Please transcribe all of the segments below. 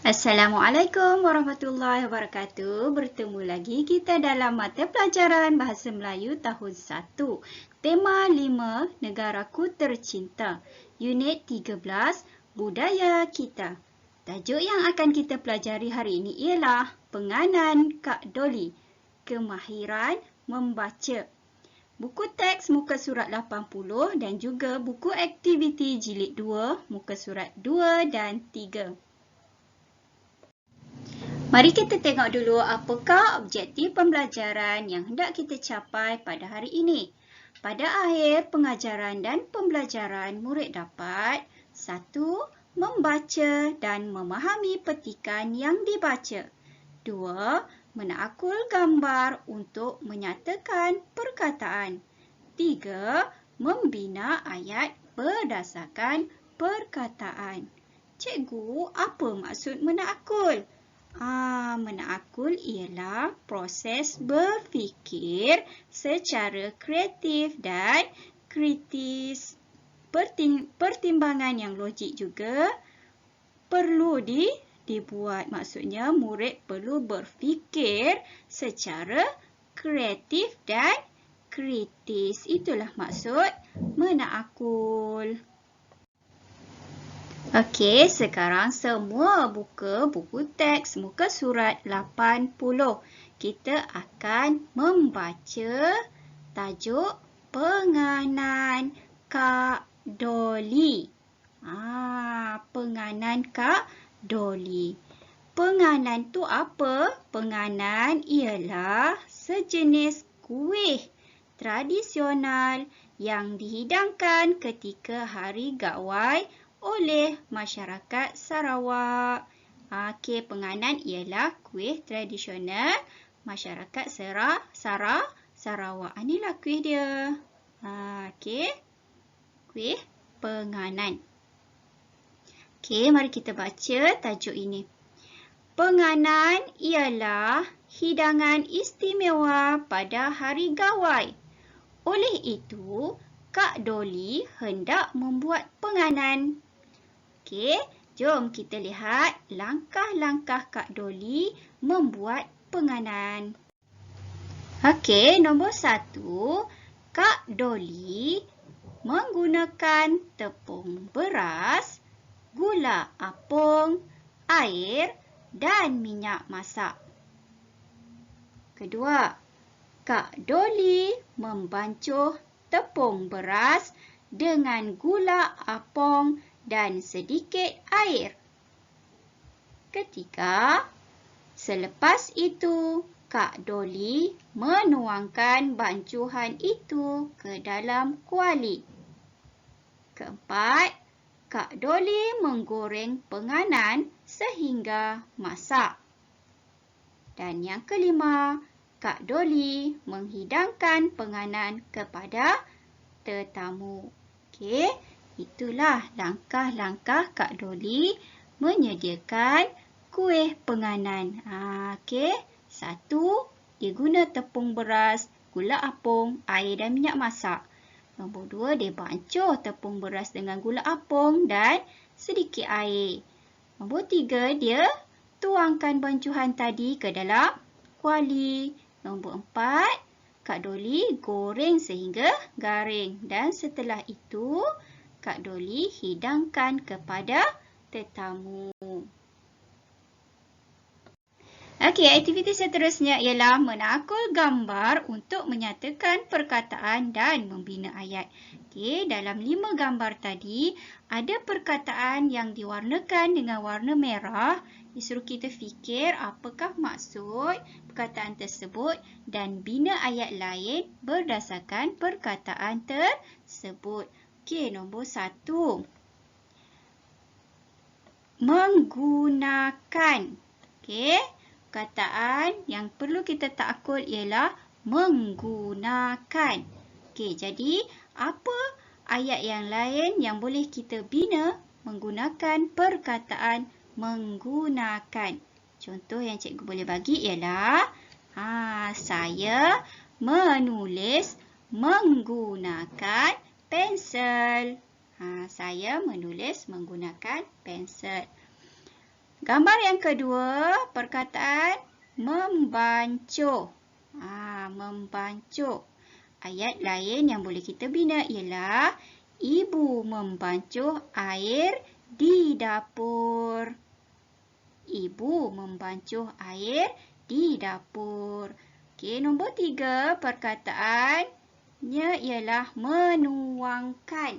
Assalamualaikum warahmatullahi wabarakatuh. Bertemu lagi kita dalam mata pelajaran Bahasa Melayu tahun 1. Tema 5, Negaraku Tercinta. Unit 13, Budaya Kita. Tajuk yang akan kita pelajari hari ini ialah Penganan Kak Doli. Kemahiran membaca. Buku teks muka surat 80 dan juga buku aktiviti jilid 2 muka surat 2 dan 3. Mari kita tengok dulu apakah objektif pembelajaran yang hendak kita capai pada hari ini. Pada akhir pengajaran dan pembelajaran, murid dapat 1. Membaca dan memahami petikan yang dibaca. 2. Menakul gambar untuk menyatakan perkataan. 3. Membina ayat berdasarkan perkataan. Cikgu, apa maksud menakul? Menakul ialah proses berfikir secara kreatif dan kritis. Pertimbangan yang logik juga perlu dibuat. Maksudnya murid perlu berfikir secara kreatif dan kritis. Itulah maksud menakul. Okey, sekarang semua buka buku teks muka surat 80. Kita akan membaca tajuk Penganan Kak Doli. Penganan Kak Doli. Penganan tu apa? Penganan ialah sejenis kuih tradisional yang dihidangkan ketika hari gawai oleh masyarakat Sarawak. Okey, penganan ialah kuih tradisional masyarakat Sarawak. Inilah kuih dia. Okey, kuih penganan. Okey, mari kita baca tajuk ini. Penganan ialah hidangan istimewa pada hari gawai. Oleh itu, Kak Doli hendak membuat penganan. Okey, jom kita lihat langkah-langkah Kak Doli membuat penganan. Okey, nombor 1, Kak Doli menggunakan tepung beras, gula apung, air dan minyak masak. Kedua, Kak Doli membancuh tepung beras dengan gula apung dan sedikit air. Ketiga, selepas itu, Kak Doli menuangkan bancuhan itu ke dalam kuali. Keempat, Kak Doli menggoreng penganan sehingga masak. Dan yang kelima, Kak Doli menghidangkan penganan kepada tetamu. Okey, itulah langkah-langkah Kak Doli menyediakan kuih penganan. Okey, 1, dia guna tepung beras, gula apung, air dan minyak masak. Nombor 2, dia bancuh tepung beras dengan gula apung dan sedikit air. Nombor 3, dia tuangkan bancuhan tadi ke dalam kuali. Nombor 4, Kak Doli goreng sehingga garing. Dan setelah itu, Kak Doli hidangkan kepada tetamu. Okey, aktiviti seterusnya ialah menakul gambar untuk menyatakan perkataan dan membina ayat. Okey, dalam 5 gambar tadi, ada perkataan yang diwarnakan dengan warna merah. Disuruh kita fikir apakah maksud perkataan tersebut dan bina ayat lain berdasarkan perkataan tersebut. Okey, nombor 1. Menggunakan. Okey, perkataan yang perlu kita takul ialah menggunakan. Okey, jadi apa ayat yang lain yang boleh kita bina menggunakan perkataan menggunakan? Contoh yang cikgu boleh bagi ialah saya menulis menggunakan pensel. Saya menulis menggunakan pensel. gambar yang kedua, perkataan membancuh. Membancuh. Ayat lain yang boleh kita bina ialah ibu membancuh air di dapur. Ibu membancuh air di dapur. Okey, nombor 3, perkataannya ialah menuangkan.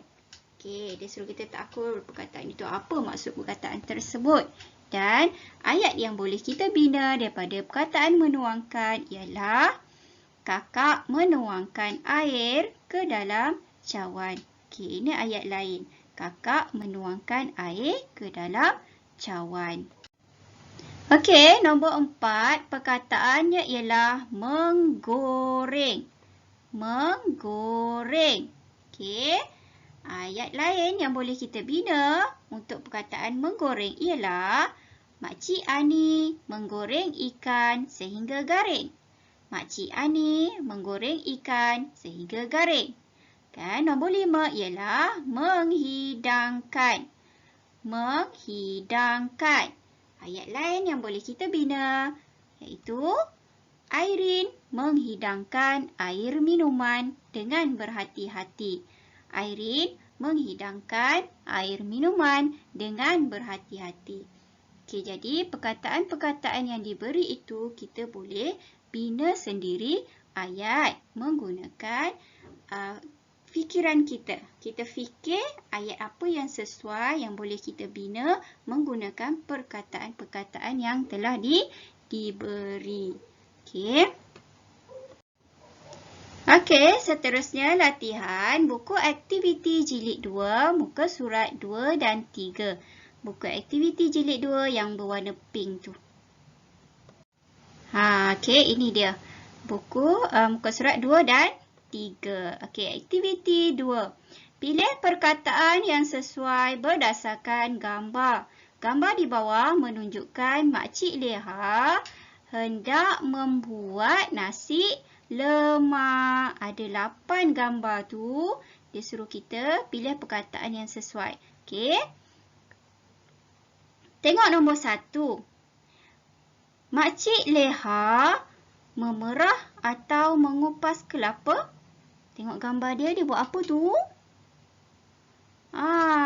Okey, dia suruh kita takur perkataan itu apa maksud perkataan tersebut. Dan ayat yang boleh kita bina daripada perkataan menuangkan ialah kakak menuangkan air ke dalam cawan. Okey, ini ayat lain. Kakak menuangkan air ke dalam cawan. Okey, nombor 4, perkataannya ialah menggoreng. Menggoreng. Okey. Ayat lain yang boleh kita bina untuk perkataan menggoreng ialah Makcik Ani menggoreng ikan sehingga garing. Makcik Ani menggoreng ikan sehingga garing. Dan nombor 5 ialah menghidangkan. Menghidangkan. Ayat lain yang boleh kita bina iaitu Airin menghidangkan air minuman dengan berhati-hati. Airin menghidangkan air minuman dengan berhati-hati. Okey, jadi perkataan-perkataan yang diberi itu kita boleh bina sendiri ayat menggunakan fikiran kita. Kita fikir ayat apa yang sesuai yang boleh kita bina menggunakan perkataan-perkataan yang telah diberi. Okey. Okey, seterusnya latihan buku aktiviti jilid 2, muka surat 2 dan 3. Buku aktiviti jilid 2 yang berwarna pink tu. Okey, ini dia. Buku muka surat 2 dan 3. Okey, aktiviti 2. Pilih perkataan yang sesuai berdasarkan gambar. Gambar di bawah menunjukkan Makcik Leha hendak membuat nasi lemak. Ada 8 gambar tu. Dia suruh kita pilih perkataan yang sesuai. Okey. Tengok nombor 1. Makcik Leha memerah atau mengupas kelapa. Tengok gambar dia, dia buat apa tu?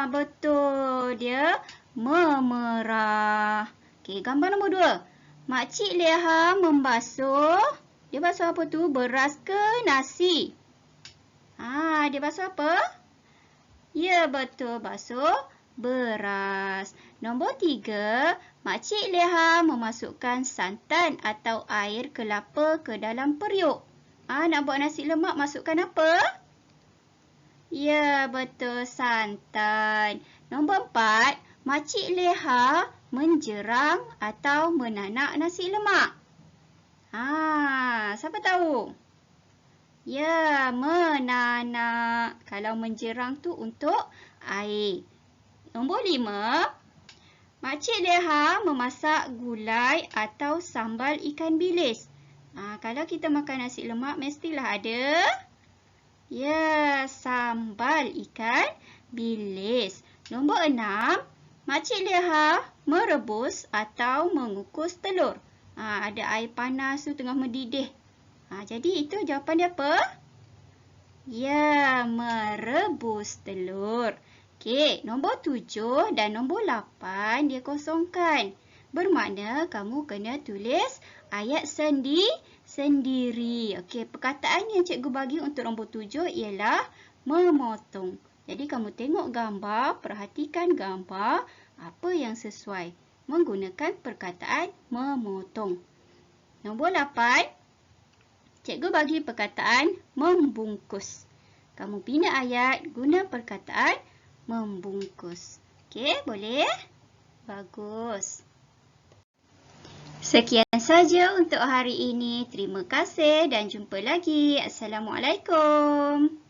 Betul. Dia memerah. Okey, gambar nombor 2. Makcik Leha membasuh. Dia basuh apa tu? Beras ke nasi? Dia basuh apa? Ya, betul. Basuh beras. Nombor 3. Makcik Leha memasukkan santan atau air kelapa ke dalam periuk. Nak buat nasi lemak, masukkan apa? Ya, betul. Santan. Nombor 4. Makcik Leha menjerang atau menanak nasi lemak. Siapa tahu? Ya, menanak. Kalau menjerang tu untuk air. Nombor 5. Makcik Leha memasak gulai atau sambal ikan bilis. Kalau kita makan nasi lemak, mestilah ada. Ya, sambal ikan bilis. Nombor 6. Makcik Leha merebus atau mengukus telur. Ada air panas tu tengah mendidih. Jadi itu jawapan dia apa? Ya, merebus telur. Okey, nombor 7 dan nombor 8 dia kosongkan. Bermakna kamu kena tulis ayat sendiri. Okey, perkataan yang cikgu bagi untuk nombor 7 ialah memotong. Jadi kamu tengok gambar, perhatikan gambar apa yang sesuai menggunakan perkataan memotong. Nombor 8, cikgu bagi perkataan membungkus. Kamu bina ayat guna perkataan membungkus. Okey, boleh? Bagus. Sekian saja untuk hari ini. Terima kasih dan jumpa lagi. Assalamualaikum.